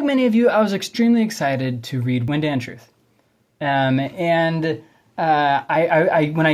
like many of you, I was extremely excited to read Wind and Truth. When I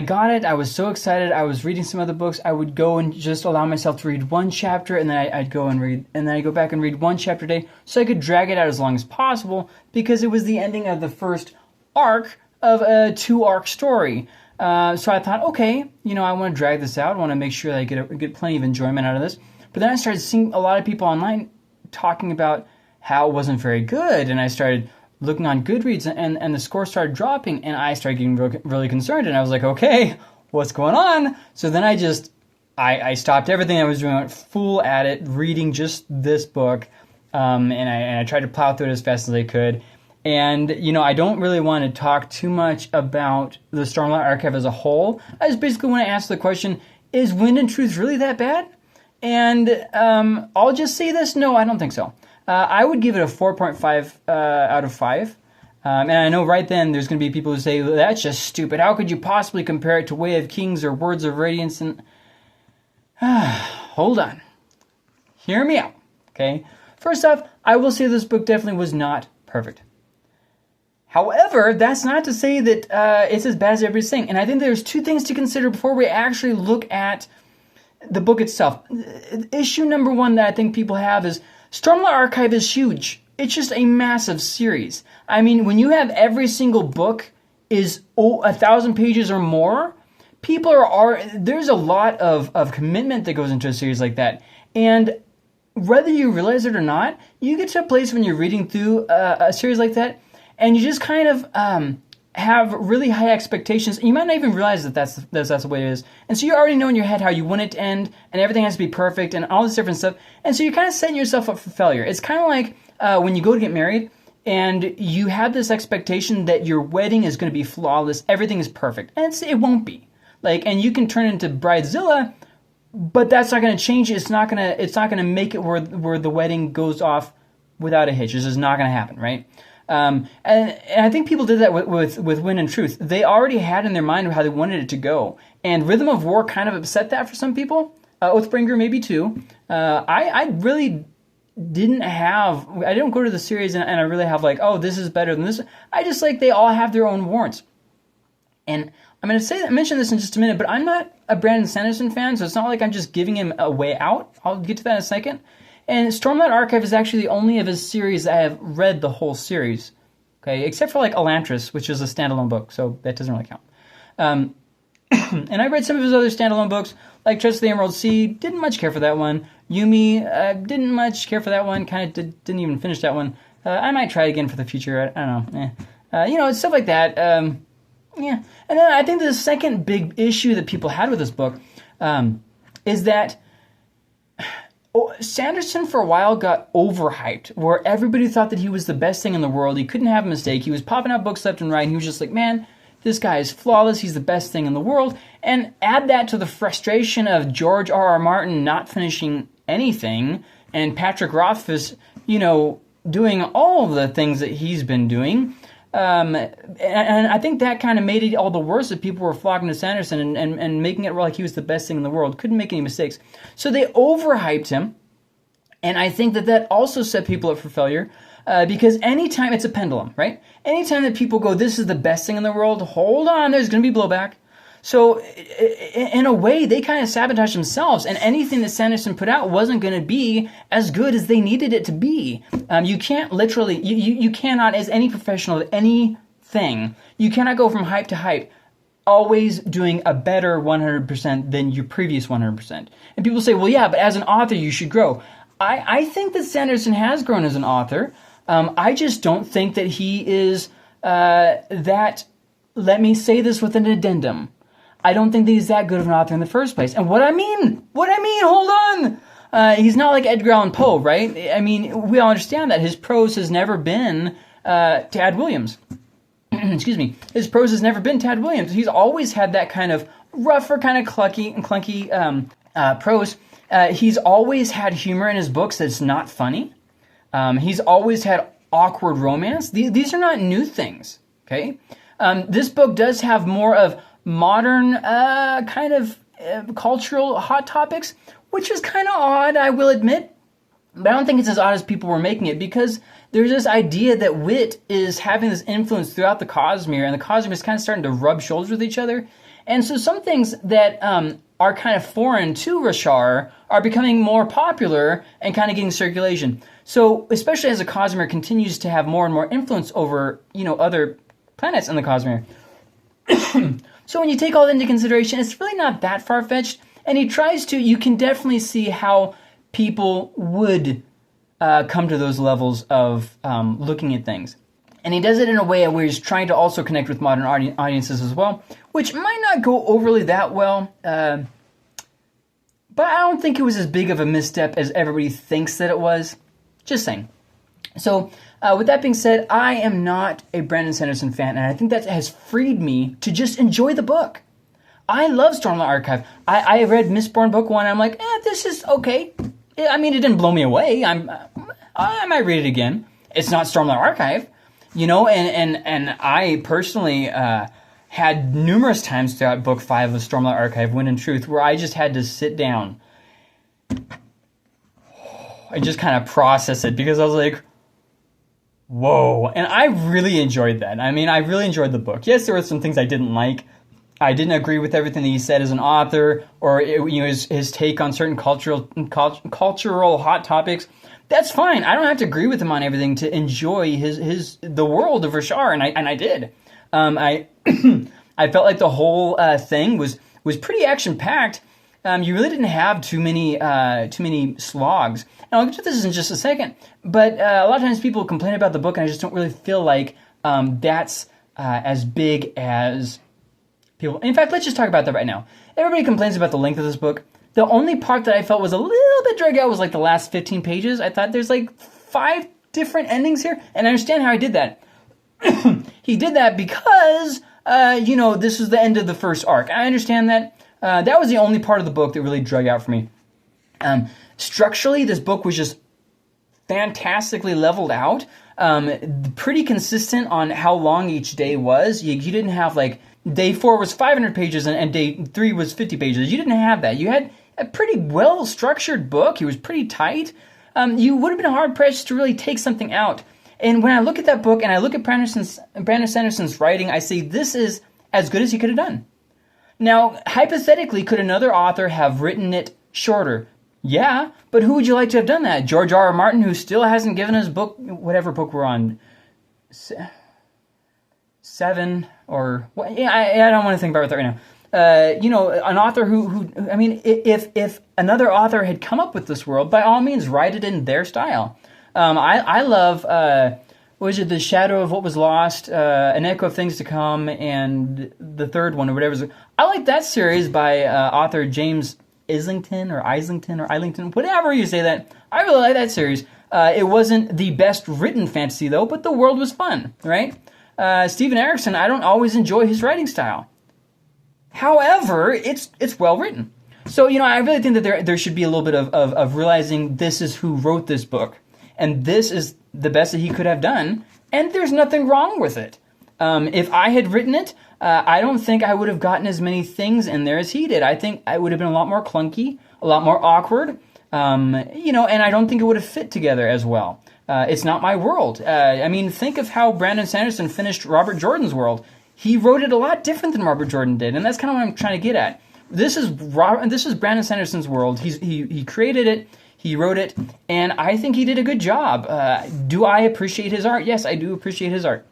got it, I was so excited. I was reading some other books. I would go and just allow myself to read one chapter, and then I'd go and read, and then I'd go back and read one chapter a day, so I could drag it out as long as possible, because it was the ending of the first arc of a 2-arc story. So I thought, okay, I want to drag this out. I want to make sure that I get plenty of enjoyment out of this. But then I started seeing a lot of people online talking about how it wasn't very good, and I started looking on Goodreads, and the score started dropping, and I started getting really concerned, and I was like, okay, what's going on? So then I stopped everything I was doing, went full at it, reading just this book, and I tried to plow through it as fast as I could. And, I don't really want to talk too much about the Stormlight Archive as a whole. I just basically want to ask the question, is Wind and Truth really that bad? And I'll just say this, no, I don't think so. I would give it a 4.5 out of 5. And I know right then there's going to be people who say, that's just stupid. How could you possibly compare it to Way of Kings or Words of Radiance? And hold on. Hear me out, okay? First off, I will say this book definitely was not perfect. However, that's not to say that it's as bad as everybody's saying. And I think there's two things to consider before we actually look at the book itself. Issue number one that I think people have is Stormlight Archive is huge. It's just a massive series. I mean, when you have every single book is 1,000 pages or more, people there's a lot of commitment that goes into a series like that. And whether you realize it or not, you get to a place when you're reading through a series like that, and you just kind of have really high expectations. You might not even realize that that's the way it is. And so you already know in your head how you want it to end, and everything has to be perfect, and all this different stuff. And so you're kind of setting yourself up for failure. It's kind of like when you go to get married, and you have this expectation that your wedding is going to be flawless, everything is perfect, and it won't be. And you can turn into Bridezilla, but that's not going to change it. It's not going to make it where the wedding goes off without a hitch. This is not going to happen, right? And I think people did that with Wind and Truth. They already had in their mind how they wanted it to go. And Rhythm of War kind of upset that for some people. Oathbringer maybe too. I really I don't go to the series and I really have oh, this is better than this. I just they all have their own warrants. And I'm going to mention this in just a minute, but I'm not a Brandon Sanderson fan, so it's not like I'm just giving him a way out. I'll get to that in a second. And Stormlight Archive is actually the only of his series I have read the whole series, okay, except for Elantris, which is a standalone book, so that doesn't really count. And I read some of his other standalone books, like Trust of the Emerald Sea. Didn't much care for that one. Yumi, didn't much care for that one. Kind of didn't even finish that one. I might try it again for the future. I don't know. Stuff like that. Yeah. And then I think the second big issue that people had with this book is that Sanderson for a while got overhyped, where everybody thought that he was the best thing in the world. He couldn't have a mistake. He was popping out books left and right, and he was just man, this guy is flawless. He's the best thing in the world. And add that to the frustration of George R.R. Martin not finishing anything, and Patrick Rothfuss, doing all of the things that he's been doing. And I think that kind of made it all the worse that people were flocking to Sanderson and making it like he was the best thing in the world. Couldn't make any mistakes. So they overhyped him. And I think that also set people up for failure. Because anytime, it's a pendulum, right? Anytime that people go, this is the best thing in the world, hold on, there's going to be blowback. So in a way, they kind of sabotaged themselves, and anything that Sanderson put out wasn't going to be as good as they needed it to be. You can't literally, you cannot, as any professional of anything, you cannot go from hype to hype, always doing a better 100% than your previous 100%. And people say, well, yeah, but as an author, you should grow. I think that Sanderson has grown as an author. I just don't think that he is let me say this with an addendum. I don't think that he's that good of an author in the first place. And what I mean, hold on. He's not like Edgar Allan Poe, right? I mean, we all understand that. His prose has never been Tad Williams. Excuse me. His prose has never been Tad Williams. He's always had that kind of rougher, kind of clunky prose. He's always had humor in his books that's not funny. He's always had awkward romance. These are not new things, okay? This book does have more of modern kind of cultural hot topics, which is kind of odd, I will admit. But I don't think it's as odd as people were making it, because there's this idea that wit is having this influence throughout the Cosmere, and the Cosmere is kind of starting to rub shoulders with each other. And so some things that are kind of foreign to Rashar are becoming more popular and kind of getting circulation. So especially as the Cosmere continues to have more and more influence over, other planets in the Cosmere. So when you take all that into consideration, it's really not that far-fetched. And he tries to, you can definitely see how people would come to those levels of looking at things. And he does it in a way where he's trying to also connect with modern audiences as well, which might not go overly that well. But I don't think it was as big of a misstep as everybody thinks that it was. Just saying. So with that being said, I am not a Brandon Sanderson fan, and I think that has freed me to just enjoy the book. I love Stormlight Archive. I read Mistborn Book 1, and I'm like, this is okay. I mean, it didn't blow me away. I might read it again. It's not Stormlight Archive, and I personally had numerous times throughout Book 5 of Stormlight Archive, Wind and Truth, where I just had to sit down and just kind of process it, because I was like, whoa. And I really enjoyed that. I mean, I really enjoyed the book. Yes, there were some things I didn't like. I didn't agree with everything that he said as an author, or his take on certain cultural hot topics. That's fine. I don't have to agree with him on everything to enjoy the world of Rashar, and I did. I felt like the whole thing was pretty action packed. You really didn't have too many slogs. And I'll get to this in just a second. But a lot of times people complain about the book, and I just don't really feel like that's as big as people. In fact, let's just talk about that right now. Everybody complains about the length of this book. The only part that I felt was a little bit dragged out was like the last 15 pages. I thought there's like 5 different endings here, and I understand how he did that. He did that because, this was the end of the first arc. I understand that. That was the only part of the book that really dragged out for me. Structurally, this book was just fantastically leveled out. Pretty consistent on how long each day was. You didn't have like day 4 was 500 pages and day 3 was 50 pages. You didn't have that. You had a pretty well structured book. It was pretty tight. You would have been hard pressed to really take something out. And when I look at that book and I look at Brandon Sanderson's writing, I say this is as good as he could have done. Now, hypothetically, could another author have written it shorter? Yeah, but who would you like to have done that? George R. R. Martin, who still hasn't given us book, whatever book we're on, 7 or what? Yeah, I don't want to think about that right now. An author who I mean, if another author had come up with this world, by all means, write it in their style. I love, what was it, The Shadow of What Was Lost, An Echo of Things to Come, and the third one, or whatever. I like that series by author James Islington, whatever you say that. I really like that series. It wasn't the best written fantasy, though, but the world was fun, right? Stephen Erickson, I don't always enjoy his writing style. However, it's well written. So, I really think that there should be a little bit of realizing this is who wrote this book. And this is the best that he could have done. And there's nothing wrong with it. If I had written it, I don't think I would have gotten as many things in there as he did. I think it would have been a lot more clunky, a lot more awkward. And I don't think it would have fit together as well. It's not my world. Think of how Brandon Sanderson finished Robert Jordan's world. He wrote it a lot different than Robert Jordan did, and that's kind of what I'm trying to get at. This is Brandon Sanderson's world. He created it, he wrote it, and I think he did a good job. Do I appreciate his art? Yes, I do appreciate his art.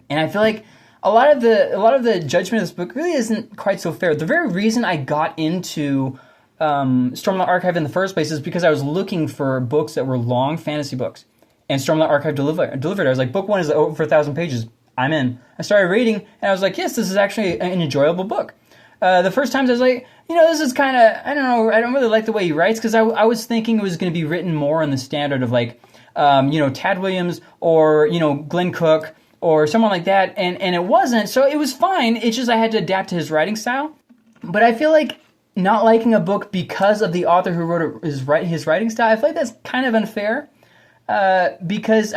And I feel like a lot of the judgment of this book really isn't quite so fair. The very reason I got into Stormlight Archive in the first place is because I was looking for books that were long fantasy books, and Stormlight Archive delivered. I was like, book 1 is over 1,000 pages. I'm in. I started reading, and I was like, yes, this is actually an enjoyable book. The first times I was like, this is kind of, I don't know, I don't really like the way he writes, because I was thinking it was going to be written more in the standard of like, Tad Williams or, Glenn Cook or someone like that, and it wasn't, so it was fine. It's just I had to adapt to his writing style. But I feel like not liking a book because of the author who wrote his writing style, I feel like that's kind of unfair, because,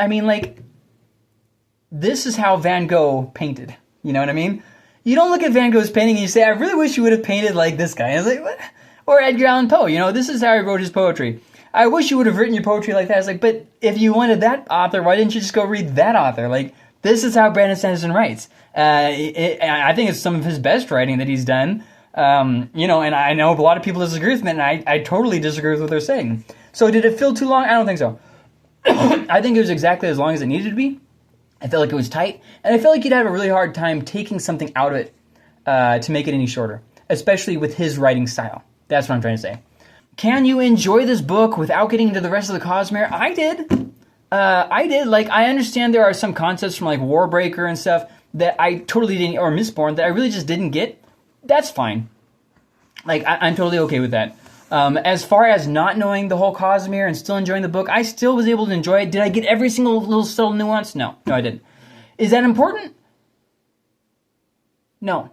this is how Van Gogh painted. You know what I mean? You don't look at Van Gogh's painting and you say, I really wish you would have painted like this guy. I was like, what? Or Edgar Allan Poe. This is how he wrote his poetry. I wish you would have written your poetry like that. I was like, but if you wanted that author, why didn't you just go read that author? Like, this is how Brandon Sanderson writes. I think it's some of his best writing that he's done. You know, and I know a lot of people disagree with me, and I totally disagree with what they're saying. So did it feel too long? I don't think so. I think it was exactly as long as it needed to be. I felt like it was tight, and I felt like you'd have a really hard time taking something out of it to make it any shorter, especially with his writing style. That's what I'm trying to say. Can you enjoy this book without getting into the rest of the Cosmere? I did. Like, I understand there are some concepts from, like, Warbreaker and stuff that I totally didn't, or Mistborn, that I really just didn't get. That's fine. Like, I'm totally okay with that. As far as not knowing the whole Cosmere and still enjoying the book, I still was able to enjoy it. Did I get every single little subtle nuance? No, I didn't. Is that important? No.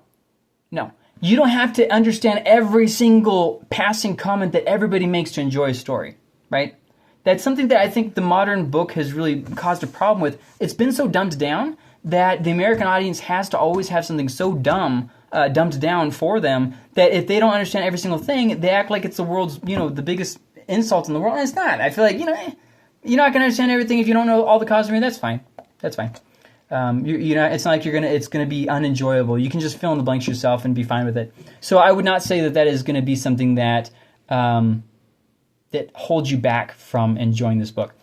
You don't have to understand every single passing comment that everybody makes to enjoy a story, right? That's something that I think the modern book has really caused a problem with. It's been so dumbed down that the American audience has to always have something so dumbed down for them that if they don't understand every single thing, they act like it's the world's, the biggest insult in the world. And it's not. I feel like, you're not going to understand everything if you don't know all the Cosmere. That's fine. It's not like it's going to be unenjoyable. You can just fill in the blanks yourself and be fine with it. So I would not say that is going to be something that that holds you back from enjoying this book.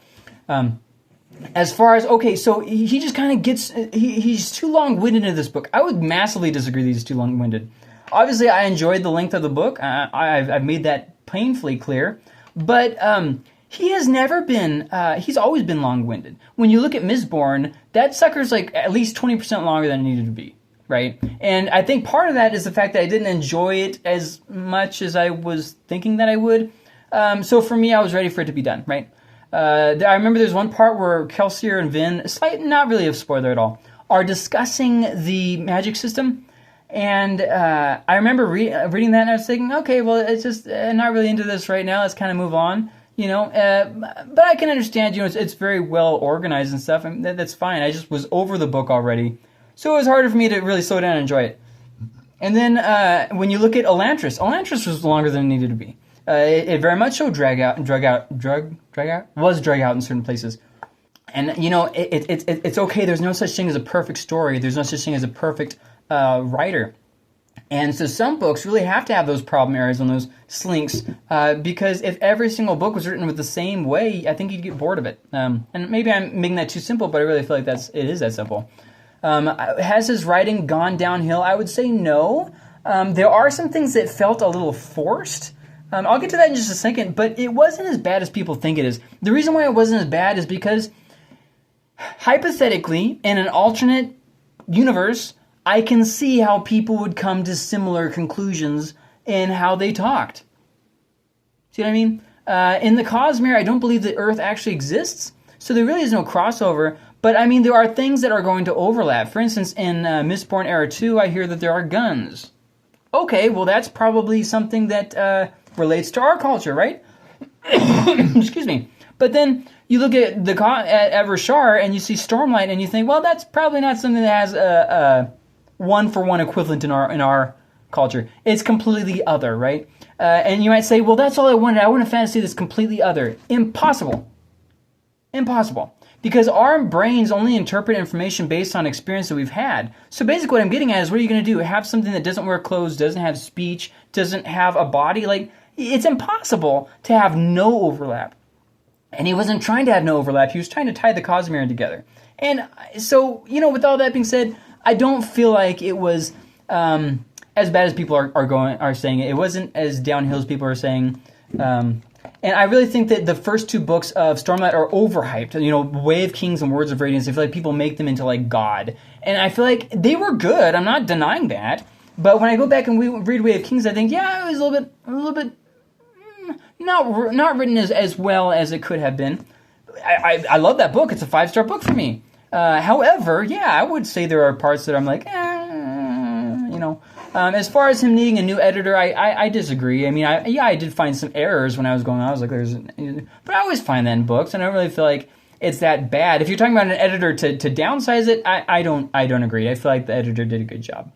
As far as, okay, so he just kind of gets, he's too long-winded in this book. I would massively disagree that he's too long-winded. Obviously, I enjoyed the length of the book. I've made that painfully clear. But he has never been, he's always been long-winded. When you look at Mistborn, that sucker's like at least 20% longer than it needed to be, right? And I think part of that is the fact that I didn't enjoy it as much as I was thinking that I would. So for me, I was ready for it to be done, right? I remember there's one part where Kelsier and Vin, not really a spoiler at all, are discussing the magic system. And I remember reading that and I was thinking, okay, well, it's just not really into this right now. Let's kind of move on, But I can understand, it's very well organized and stuff, and that's fine. I just was over the book already. So it was harder for me to really slow down and enjoy it. And then when you look at Elantris was longer than it needed to be. It very much so drag out in certain places. And, it's okay. There's no such thing as a perfect story. There's no such thing as a perfect writer. And so some books really have to have those problem areas and those slinks, because if every single book was written with the same way, I think you'd get bored of it. And maybe I'm making that too simple, but I really feel like it is that simple. Has his writing gone downhill? I would say no. There are some things that felt a little forced. I'll get to that in just a second, but it wasn't as bad as people think it is. The reason why it wasn't as bad is because, hypothetically, in an alternate universe, I can see how people would come to similar conclusions in how they talked. See what I mean? In the Cosmere, I don't believe that Earth actually exists, so there really is no crossover, but I mean, there are things that are going to overlap. For instance, in Mistborn Era 2, I hear that there are guns. Okay, well, that's probably something that relates to our culture, right? Excuse me. But then you look at at Rashar and you see Stormlight and you think, well, that's probably not something that has a one-for-one equivalent in our culture. It's completely other, right? And you might say, well, that's all I wanted. I want a fantasy that's completely other. Impossible. Because our brains only interpret information based on experience that we've had. So basically what I'm getting at is, what are you going to do? Have something that doesn't wear clothes, doesn't have speech, doesn't have a body? Like, it's impossible to have no overlap. And he wasn't trying to have no overlap. He was trying to tie the Cosmere together. And so, with all that being said, I don't feel like it was as bad as people are saying it. It wasn't as downhill as people are saying. And I really think that the first two books of Stormlight are overhyped. Way of Kings and Words of Radiance. I feel like people make them into like God. And I feel like they were good. I'm not denying that. But when I go back and read Way of Kings, I think, yeah, it was a little bit not written as well as it could have been. I love that book. It's a 5-star book for me. However, yeah, I would say there are parts that I'm like, as far as him needing a new editor, I disagree. I mean, I did find some errors when I was going on. I was like, but I always find that in books, and I don't really feel like it's that bad. If you're talking about an editor to downsize it, I don't agree. I feel like the editor did a good job.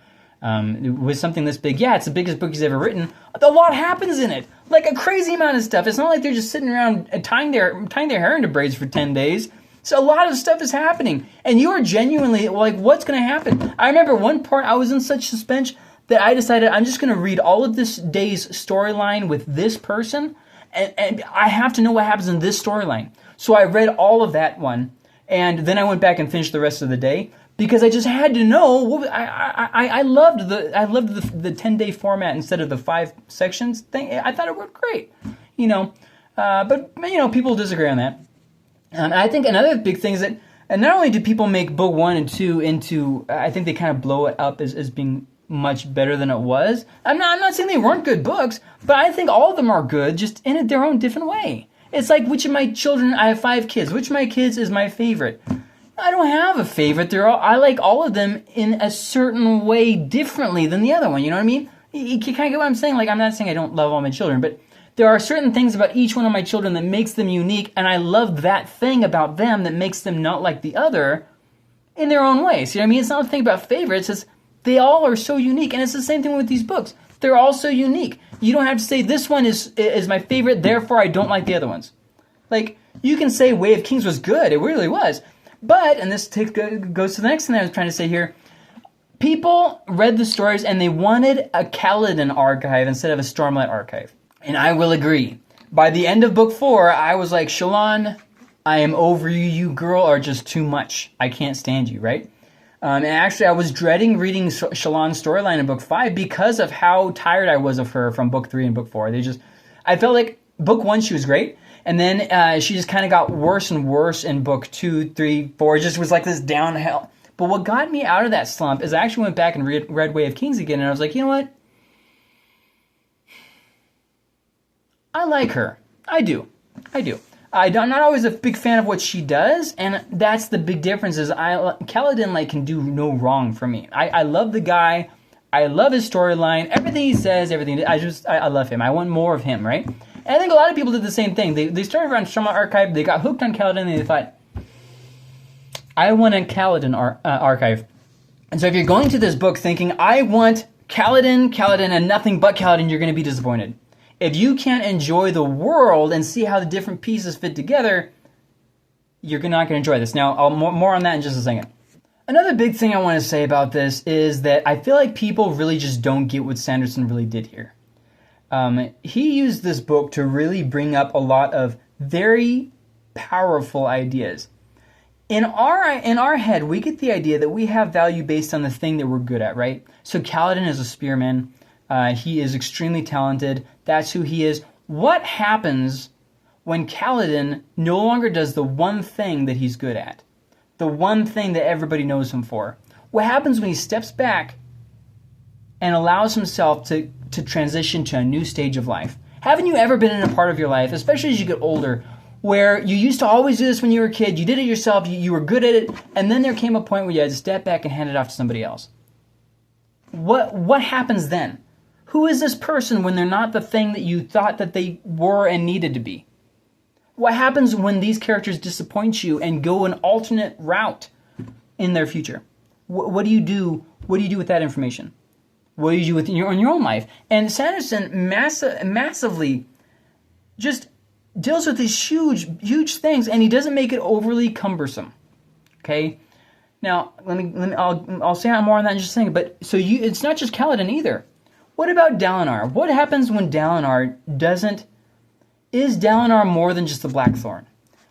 with something this big. Yeah, it's the biggest book he's ever written. A lot happens in it, like a crazy amount of stuff. It's not like they're just sitting around tying their hair into braids for 10 days. So a lot of stuff is happening, and you are genuinely like, what's going to happen? I remember one part I was in such suspense that I decided I'm just going to read all of this day's storyline with this person, and I have to know what happens in this storyline. So I read all of that one, and then I went back and finished the rest of the day because I just had to know. I loved the 10-day format instead of the 5 sections thing. I thought it worked great, but people disagree on that. I think another big thing is that, and not only did people make book 1 and 2 into, I think they kind of blow it up as being much better than it was. I'm not saying they weren't good books, but I think all of them are good, just in their own different way. It's like, which of my children, I have 5 kids, which of my kids is my favorite? I don't have a favorite. I like all of them in a certain way differently than the other one, you know what I mean? You kind of get what I'm saying? Like, I'm not saying I don't love all my children, but there are certain things about each one of my children that makes them unique, and I love that thing about them that makes them not like the other in their own ways. You know what I mean? It's not a thing about favorites. It's they all are so unique, and it's the same thing with these books. They're all so unique. You don't have to say, this one is my favorite, therefore I don't like the other ones. Like, you can say Way of Kings was good. It really was. But, and this goes to the next thing I was trying to say here, people read the stories and they wanted a Kaladin archive instead of a Stormlight archive. And I will agree. By the end of book 4, I was like, Shallan, I am over you. You girl are just too much. I can't stand you, right? And actually, I was dreading reading Shallan's storyline in book 5 because of how tired I was of her from book 3 and book 4. I felt like book 1, she was great. And then she just kind of got worse and worse in book 2, 3, 4. It just was like this downhill. But what got me out of that slump is I actually went back and read Way of Kings again. And I was like, you know what? I like her. I do. I'm not always a big fan of what she does, and that's the big difference. Is Kaladin can do no wrong for me. I love the guy. I love his storyline. Everything he says, everything. I love him. I want more of him, right? And I think a lot of people did the same thing. They started around Stormlight Archive. They got hooked on Kaladin, and they thought, I want a Kaladin archive. And so if you're going to this book thinking, I want Kaladin, and nothing but Kaladin, you're going to be disappointed. If you can't enjoy the world and see how the different pieces fit together, you're not going to enjoy this. Now, more on that in just a second. Another big thing I want to say about this is that I feel like people really just don't get what Sanderson really did here. He used this book to really bring up a lot of very powerful ideas. In our head, we get the idea that we have value based on the thing that we're good at, right? So Kaladin is a spearman. He is extremely talented. That's who he is. What happens when Kaladin no longer does the one thing that he's good at? The one thing that everybody knows him for? What happens when he steps back and allows himself to transition to a new stage of life? Haven't you ever been in a part of your life, especially as you get older, where you used to always do this when you were a kid, you did it yourself, you were good at it, and then there came a point where you had to step back and hand it off to somebody else? What happens then? Who is this person when they're not the thing that you thought that they were and needed to be? What happens when these characters disappoint you and go an alternate route in their future? What do you do? What do you do with that information? What do you do with in your own life? And Sanderson massively just deals with these huge things, and he doesn't make it overly cumbersome. Okay. Now I'll say more on that in just a second. But so it's not just Kaladin either. What about Dalinar? What happens when Dalinar doesn't... Is Dalinar more than just the Blackthorn?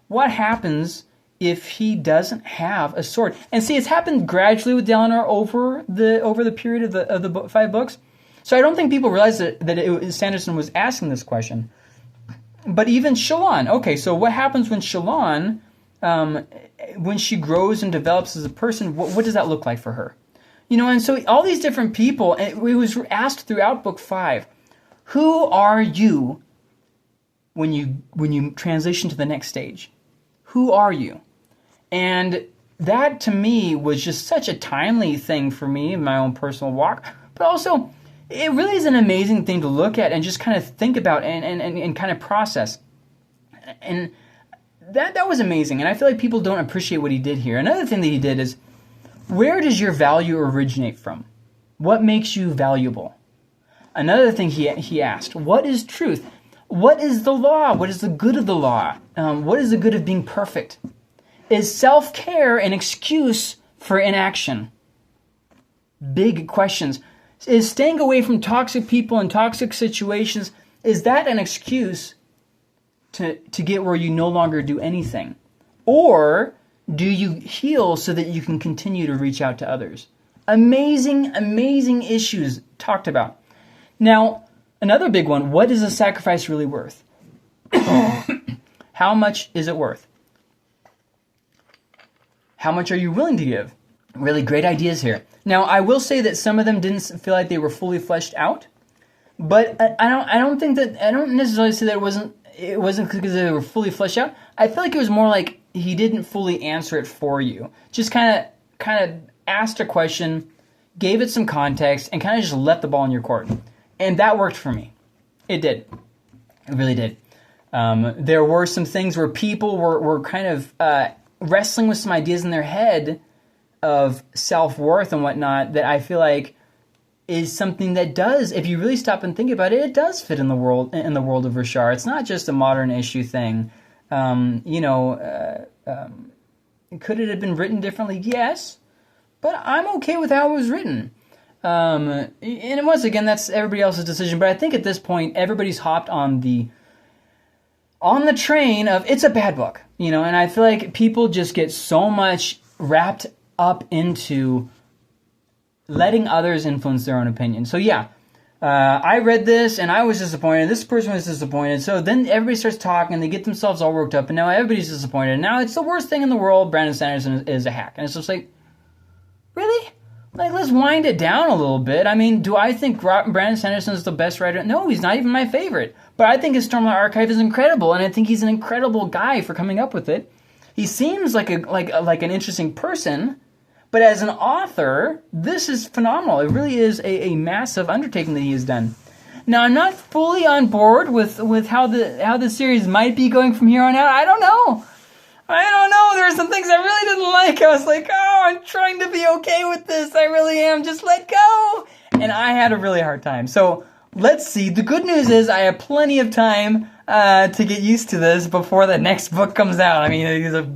What happens if he doesn't have a sword? And see, it's happened gradually with Dalinar over the period of the 5 books. So I don't think people realize that Sanderson was asking this question. But even Shallan. Okay, so what happens when Shallan, when she grows and develops as a person, what does that look like for her? And so all these different people, and it was asked throughout book 5, who are you when you transition to the next stage? Who are you? And that to me was just such a timely thing for me in my own personal walk, but also it really is an amazing thing to look at and just kind of think about and kind of process. And that was amazing, and I feel like people don't appreciate what he did here. Another thing that he did is, where does your value originate from? What makes you valuable? Another thing he asked, what is truth? What is the law? What is the good of the law? What is the good of being perfect? Is self-care an excuse for inaction? Big questions. Is staying away from toxic people and toxic situations, is that an excuse to get where you no longer do anything? Or do you heal so that you can continue to reach out to others? Amazing, amazing issues talked about. Now, another big one, what is a sacrifice really worth? How much is it worth? How much are you willing to give? Really great ideas here. Now, I will say that some of them didn't feel like they were fully fleshed out, but I don't necessarily say that it wasn't because they were fully fleshed out. I feel like it was more like he didn't fully answer it for you. Just kind of asked a question, gave it some context, and kind of just left the ball in your court. And that worked for me. It did. It really did. There were some things where people were kind of wrestling with some ideas in their head of self-worth and whatnot that I feel like is something that does, if you really stop and think about it, it does fit in the world of Rashar. It's not just a modern issue thing. Could it have been written differently? Yes, but I'm okay with how it was written. And once again, that's everybody else's decision. But I think at this point, everybody's hopped on the train of it's a bad book, and I feel like people just get so much wrapped up into letting others influence their own opinion. So yeah, I read this and I was disappointed. This person was disappointed. So then everybody starts talking and they get themselves all worked up and now everybody's disappointed. And now it's the worst thing in the world. Brandon Sanderson is a hack. And it's just like, really? Like, let's wind it down a little bit. I mean, do I think Brandon Sanderson is the best writer? No, he's not even my favorite. But I think his Stormlight Archive is incredible, and I think he's an incredible guy for coming up with it. He seems like an interesting person, but as an author, this is phenomenal. It really is a massive undertaking that he has done. Now, I'm not fully on board with how the series might be going from here on out. I don't know. There are some things I really didn't like. I was like, oh, I'm trying to be okay with this. I really am. Just let go. And I had a really hard time. So let's see. The good news is I have plenty of time to get used to this before the next book comes out. I mean, it's a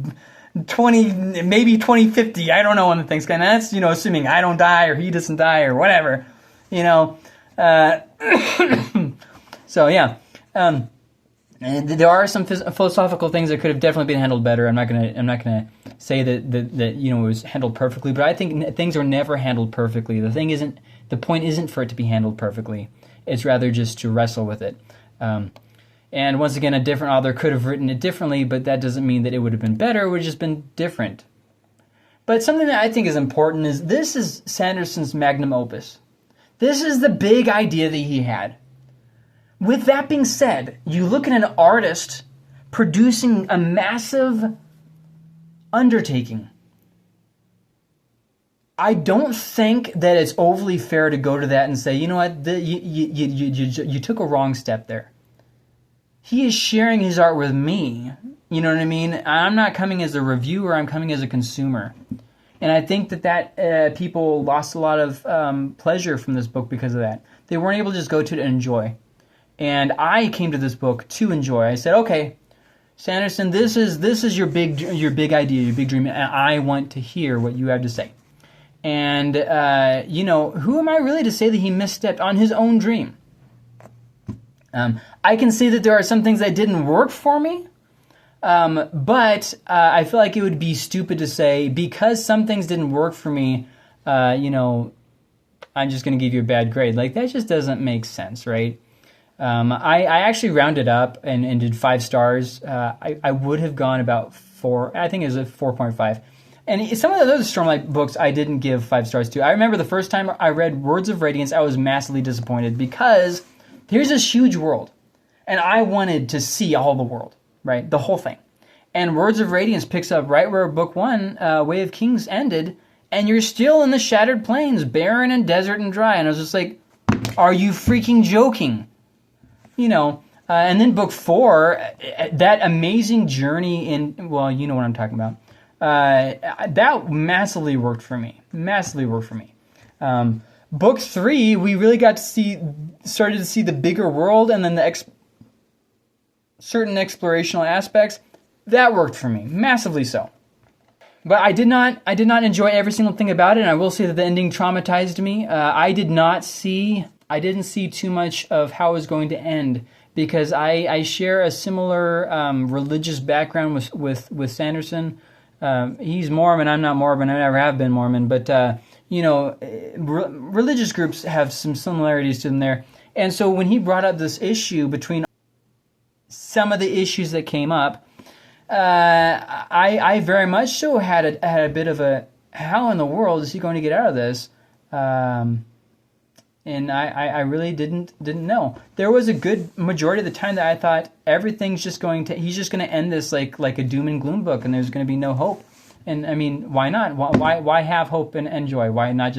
2050. I don't know when the thing's going to. That's, assuming I don't die or he doesn't die or whatever, So, yeah. And there are some philosophical things that could have definitely been handled better. I'm not gonna say that it was handled perfectly, but I think things are never handled perfectly. The point isn't for it to be handled perfectly. It's rather just to wrestle with it. And once again, a different author could have written it differently, but that doesn't mean that it would have been better. It would have just been different. But something that I think is important is this is Sanderson's magnum opus. This is the big idea that he had. With that being said, you look at an artist producing a massive undertaking. I don't think that it's overly fair to go to that and say, you know what, you took a wrong step there. He is sharing his art with me. You know what I mean? I'm not coming as a reviewer, I'm coming as a consumer. And I think that people lost a lot of pleasure from this book because of that. They weren't able to just go to it and enjoy. And I came to this book to enjoy. I said, okay, Sanderson, this is your big idea, your big dream, and I want to hear what you have to say. And, who am I really to say that he misstepped on his own dream? I can say that there are some things that didn't work for me, but I feel like it would be stupid to say, because some things didn't work for me, I'm just going to give you a bad grade. Like, that just doesn't make sense, right? I actually rounded up and did 5 stars. I would have gone about 4. I think it was a 4.5. And some of the other Stormlight books I didn't give 5 stars to. I remember the first time I read Words of Radiance, I was massively disappointed because here's this huge world. And I wanted to see all the world, right? The whole thing. And Words of Radiance picks up right where Book 1, Way of Kings, ended. And you're still in the Shattered Plains, barren and desert and dry. And I was just like, are you freaking joking? And then Book 4, that amazing journey in, well, you know what I'm talking about. That massively worked for me. Book 3, we really started to see the bigger world, and then the certain explorational aspects. That worked for me, massively so. But I did not enjoy every single thing about it, and I will say that the ending traumatized me. I didn't see too much of how it was going to end, because I share a similar religious background with Sanderson. He's Mormon, I'm not Mormon, I never have been Mormon, but religious groups have some similarities to them there. And so when he brought up this issue between some of the issues that came up, I very much so had a bit of a, how in the world is he going to get out of this? And I really didn't know. There was a good majority of the time that I thought everything's just he's just going to end this like a doom and gloom book, and there's going to be no hope. And I mean, why not? Why have hope and joy? Why not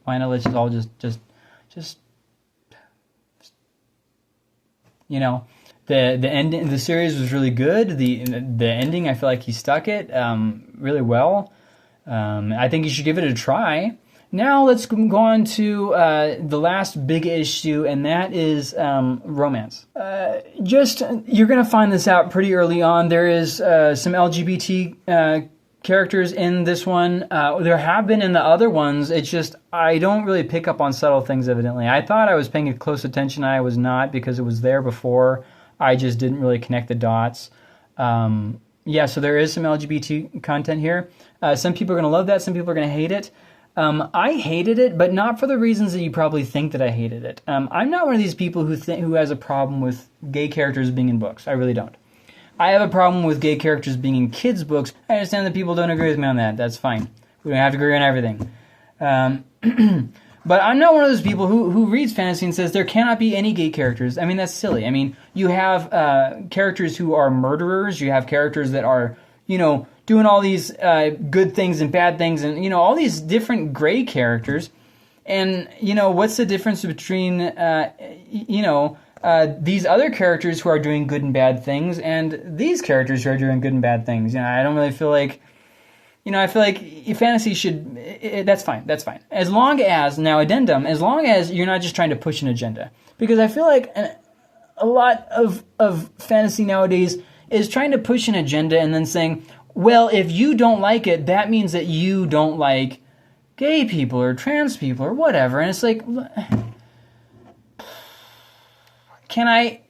let's all just the ending, the series was really good. The ending, I feel like he stuck it really well. I think you should give it a try. Now let's go on to the last big issue, and that is romance. You're going to find this out pretty early on. There is some LGBT characters in this one. There have been in the other ones. It's just I don't really pick up on subtle things, evidently. I thought I was paying close attention. I was not, because it was there before. I just didn't really connect the dots. So there is some LGBT content here. Some people are going to love that. Some people are going to hate it. I hated it, but not for the reasons that you probably think that I hated it. I'm not one of these people who has a problem with gay characters being in books. I really don't. I have a problem with gay characters being in kids' books. I understand that people don't agree with me on that. That's fine. We don't have to agree on everything. But I'm not one of those people who reads fantasy and says there cannot be any gay characters. I mean, that's silly. I mean, you have characters who are murderers. You have characters that are, doing all these good things and bad things, and, all these different gray characters. And, what's the difference between, these other characters who are doing good and bad things and these characters who are doing good and bad things? I don't really feel like... I feel like fantasy should... that's fine. That's fine. As long as... Now, addendum. As long as you're not just trying to push an agenda. Because I feel like a lot of fantasy nowadays is trying to push an agenda and then saying, well, if you don't like it, that means that you don't like gay people or trans people or whatever. And it's like... Can I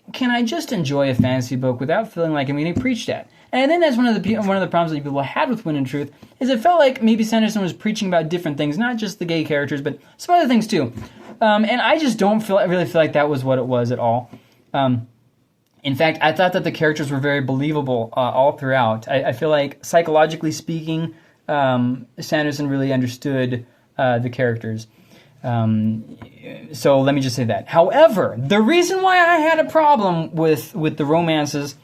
just enjoy a fantasy book without feeling like I'm getting preached at? And I think that's one of the problems that people had with Wind and Truth, is it felt like maybe Sanderson was preaching about different things, not just the gay characters, but some other things too. And I just don't really feel like that was what it was at all. In fact, I thought that the characters were very believable all throughout. I feel like, psychologically speaking, Sanderson really understood the characters. So let me just say that. However, the reason why I had a problem with the romances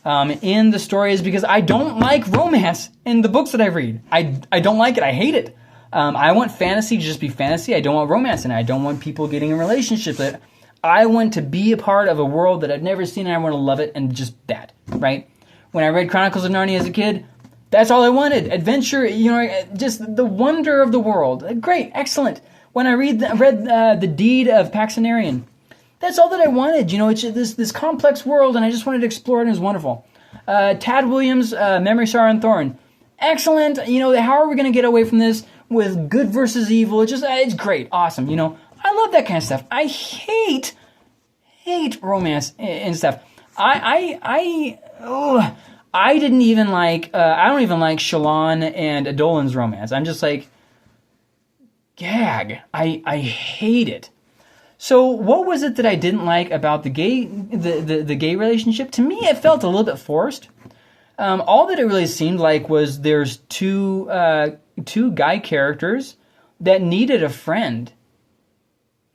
in the story is because I don't like romance in the books that I read. I don't like it. I hate it. I want fantasy to just be fantasy. I don't want romance in it. I don't want people getting in relationships. I want to be a part of a world that I've never seen, and I want to love it, and just that, right? When I read Chronicles of Narnia as a kid, that's all I wanted. Adventure, just the wonder of the world. Great, excellent. When I read the Deed of Paxenarian, that's all that I wanted. It's this complex world, and I just wanted to explore it, and it was wonderful. Tad Williams' Memory, Sorrow, and Thorn. Excellent. How are we going to get away from this with good versus evil? It's great. Awesome. I love that kind of stuff. I hate romance and stuff. I didn't even like, I don't even like Shallan and Adolin's romance. I'm just like, gag. I hate it. So what was it that I didn't like about the gay relationship? To me, it felt a little bit forced. All that it really seemed like was there's two guy characters that needed a friend.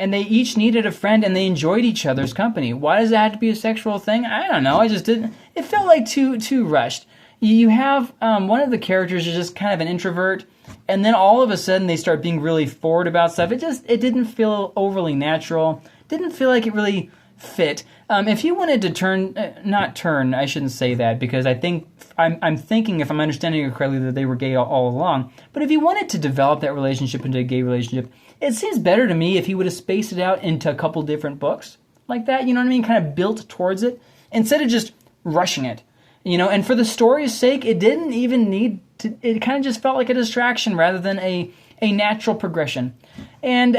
And they each needed a friend, and they enjoyed each other's company. Why does it have to be a sexual thing? I don't know. I just didn't. It felt like too rushed. You have one of the characters is just kind of an introvert, and then all of a sudden they start being really forward about stuff. It didn't feel overly natural. Didn't feel like it really fit. If he wanted to not turn, I shouldn't say that, because I think, I'm thinking, if I'm understanding it correctly, that they were gay all along. But if he wanted to develop that relationship into a gay relationship, it seems better to me if he would have spaced it out into a couple different books like that, you know what I mean? Kind of built towards it, instead of just rushing it, you know? And for the story's sake, it didn't even need to, it kind of just felt like a distraction rather than a natural progression. And,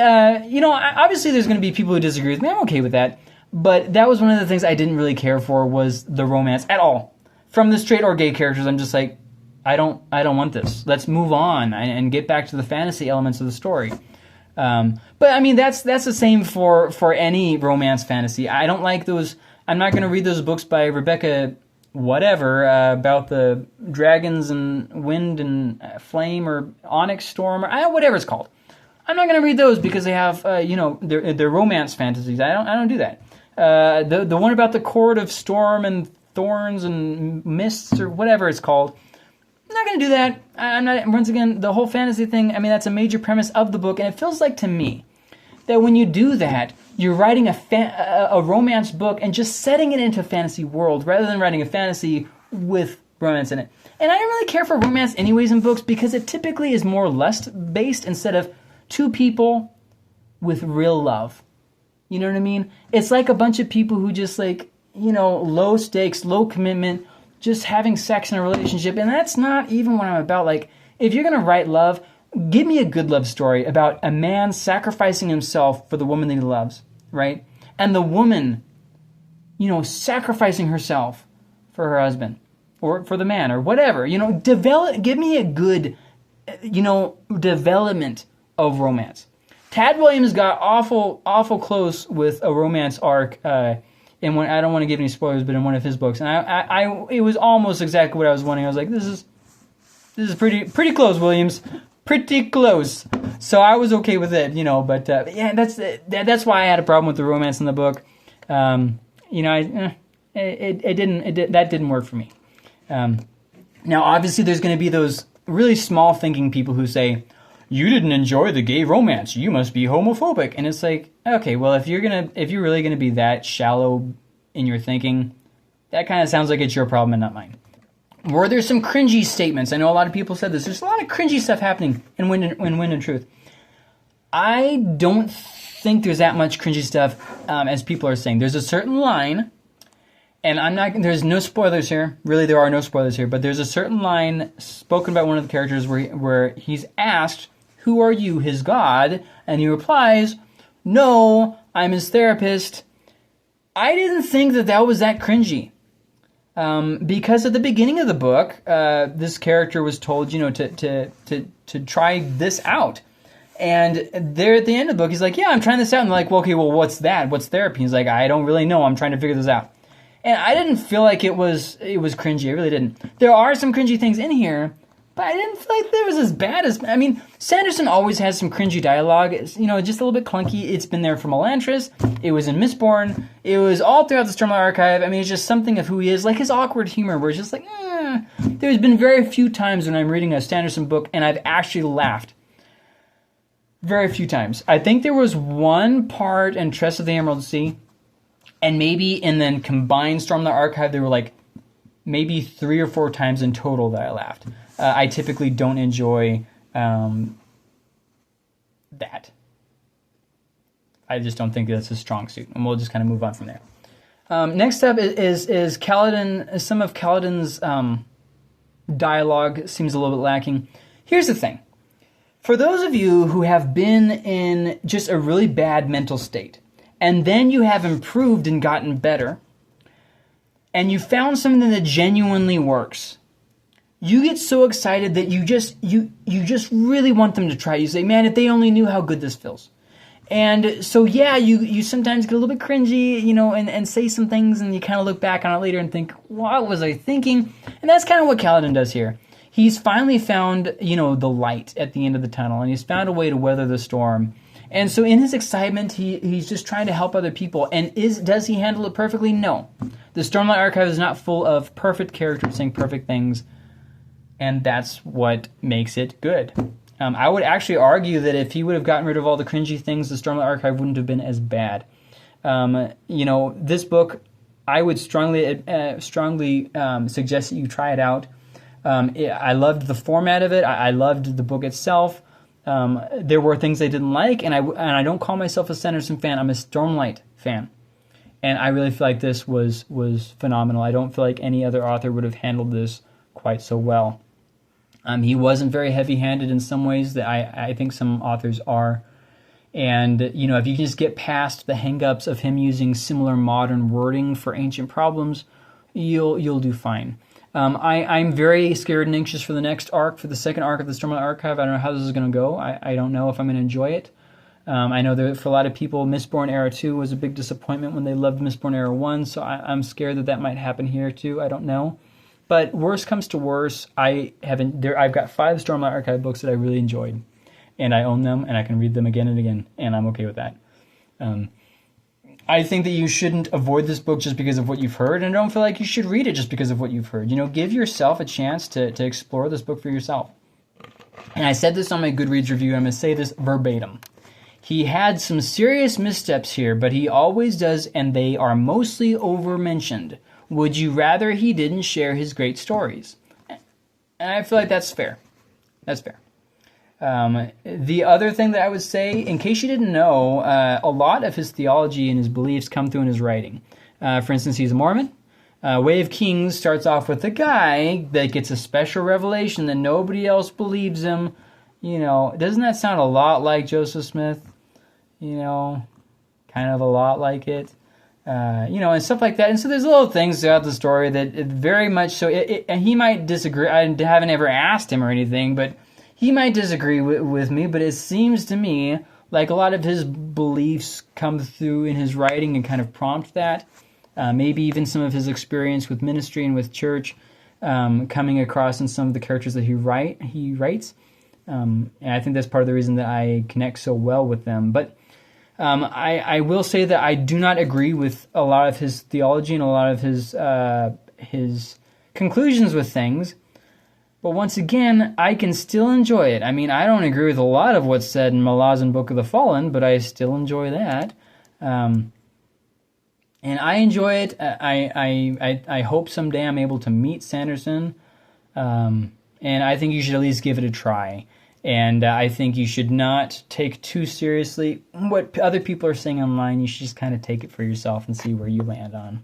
you know, obviously there's going to be people who disagree with me. I'm okay with that. But that was one of the things I didn't really care for, was the romance at all. From the straight or gay characters, I'm just like, I don't want this. Let's move on and get back to the fantasy elements of the story. But I mean, that's the same for any romance fantasy. I don't like those. I'm not going to read those books by Rebecca whatever about the dragons and wind and flame or onyx storm or whatever it's called. I'm not going to read those because they have you know, they're romance fantasies. I don't do that. The one about the court of storm and thorns and mists or whatever it's called, I'm not going to do that. I'm not. Once again, the whole fantasy thing, I mean, that's a major premise of the book, and it feels like to me that when you do that, you're writing a romance book and just setting it into a fantasy world rather than writing a fantasy with romance in it. And I don't really care for romance anyways in books because it typically is more lust-based instead of two people with real love. You know what I mean? It's like a bunch of people who just, like, you know, low stakes, low commitment, just having sex in a relationship. And that's not even what I'm about. Like, if you're going to write love, give me a good love story about a man sacrificing himself for the woman that he loves, right? And the woman, you know, sacrificing herself for her husband or for the man or whatever. You know, give me a good, you know, development of romance. Tad Williams got awful close with a romance arc in one. I don't want to give any spoilers, but in one of his books, and I it was almost exactly what I was wanting. I was like, this is pretty close, Williams, pretty close. So I was okay with it, you know. But yeah, that's why I had a problem with the romance in the book. You know, that didn't work for me. Now, obviously, there's going to be those really small thinking people who say, you didn't enjoy the gay romance, you must be homophobic. And it's like, okay, well, if you're really gonna be that shallow in your thinking, that kind of sounds like it's your problem and not mine. Were there some cringy statements? I know a lot of people said this. There's a lot of cringy stuff happening in Wind and Truth. I don't think there's that much cringy stuff as people are saying. There's a certain line, and there's no spoilers here. Really, there are no spoilers here, but there's a certain line spoken by one of the characters where he's asked, who are you, his god? And he replies, no, I'm his therapist. I didn't think that was that cringy. Because at the beginning of the book, this character was told, you know, to try this out. And there at the end of the book, he's like, yeah, I'm trying this out. And they're like, well, okay, well, what's that? What's therapy? He's like, I don't really know. I'm trying to figure this out. And I didn't feel like it was cringy. I really didn't. There are some cringy things in here, but I didn't feel like there was as bad as... I mean, Sanderson always has some cringy dialogue. It's, you know, just a little bit clunky. It's been there from Elantris. It was in Mistborn. It was all throughout the Stormlight Archive. I mean, it's just something of who he is. Like his awkward humor, where it's just like, There's been very few times when I'm reading a Sanderson book and I've actually laughed. Very few times. I think there was one part in Tress of the Emerald Sea, and maybe in the combined Stormlight Archive, there were like maybe 3 or 4 times in total that I laughed. I typically don't enjoy that. I just don't think that's a strong suit, and we'll just kind of move on from there. Next up is Kaladin. Some of Kaladin's dialogue seems a little bit lacking. Here's the thing. For those of you who have been in just a really bad mental state, and then you have improved and gotten better, and you found something that genuinely works, you get so excited that you just really want them to try. You say, man, if they only knew how good this feels. And so, yeah, you sometimes get a little bit cringy, you know, and say some things, and you kind of look back on it later and think, what was I thinking? And that's kind of what Kaladin does here. He's finally found, you know, the light at the end of the tunnel, and he's found a way to weather the storm. And so in his excitement, he's just trying to help other people. And does he handle it perfectly? No. The Stormlight Archive is not full of perfect characters saying perfect things, and that's what makes it good. I would actually argue that if he would have gotten rid of all the cringy things, the Stormlight Archive wouldn't have been as bad. This book, I would strongly suggest that you try it out. I loved the format of it. I loved the book itself. There were things I didn't like, and I don't call myself a Sanderson fan. I'm a Stormlight fan, and I really feel like this was phenomenal. I don't feel like any other author would have handled this quite so well. He wasn't very heavy-handed in some ways that I think some authors are. And, if you just get past the hang-ups of him using similar modern wording for ancient problems, you'll do fine. I'm very scared and anxious for the next arc, for the second arc of the Stormlight Archive. I don't know how this is going to go. I don't know if I'm going to enjoy it. I know that for a lot of people, Mistborn Era 2 was a big disappointment when they loved Mistborn Era 1, so I'm scared that might happen here too. I don't know. But worst comes to worst, I've got 5 Stormlight Archive books that I really enjoyed. And I own them, and I can read them again and again, and I'm okay with that. I think that you shouldn't avoid this book just because of what you've heard, and I don't feel like you should read it just because of what you've heard. Give yourself a chance to explore this book for yourself. And I said this on my Goodreads review, and I'm going to say this verbatim. He had some serious missteps here, but he always does, and they are mostly over-mentioned. Would you rather he didn't share his great stories? And I feel like that's fair. That's fair. The other thing that I would say, in case you didn't know, a lot of his theology and his beliefs come through in his writing. For instance, he's a Mormon. Way of Kings starts off with a guy that gets a special revelation that nobody else believes him. Doesn't that sound a lot like Joseph Smith? Kind of a lot like it. And stuff like that. And so there's little things throughout the story that very much so, and he might disagree. I haven't ever asked him or anything, but he might disagree with me, but it seems to me like a lot of his beliefs come through in his writing and kind of prompt that. Maybe even some of his experience with ministry and with church coming across in some of the characters that he writes. And I think that's part of the reason that I connect so well with them. But I will say that I do not agree with a lot of his theology and a lot of his conclusions with things. But once again, I can still enjoy it. I mean, I don't agree with a lot of what's said in Malazan Book of the Fallen, but I still enjoy that. And I enjoy it. I hope someday I'm able to meet Sanderson. And I think you should at least give it a try. And I think you should not take too seriously what other people are saying online. You should just kind of take it for yourself and see where you land on.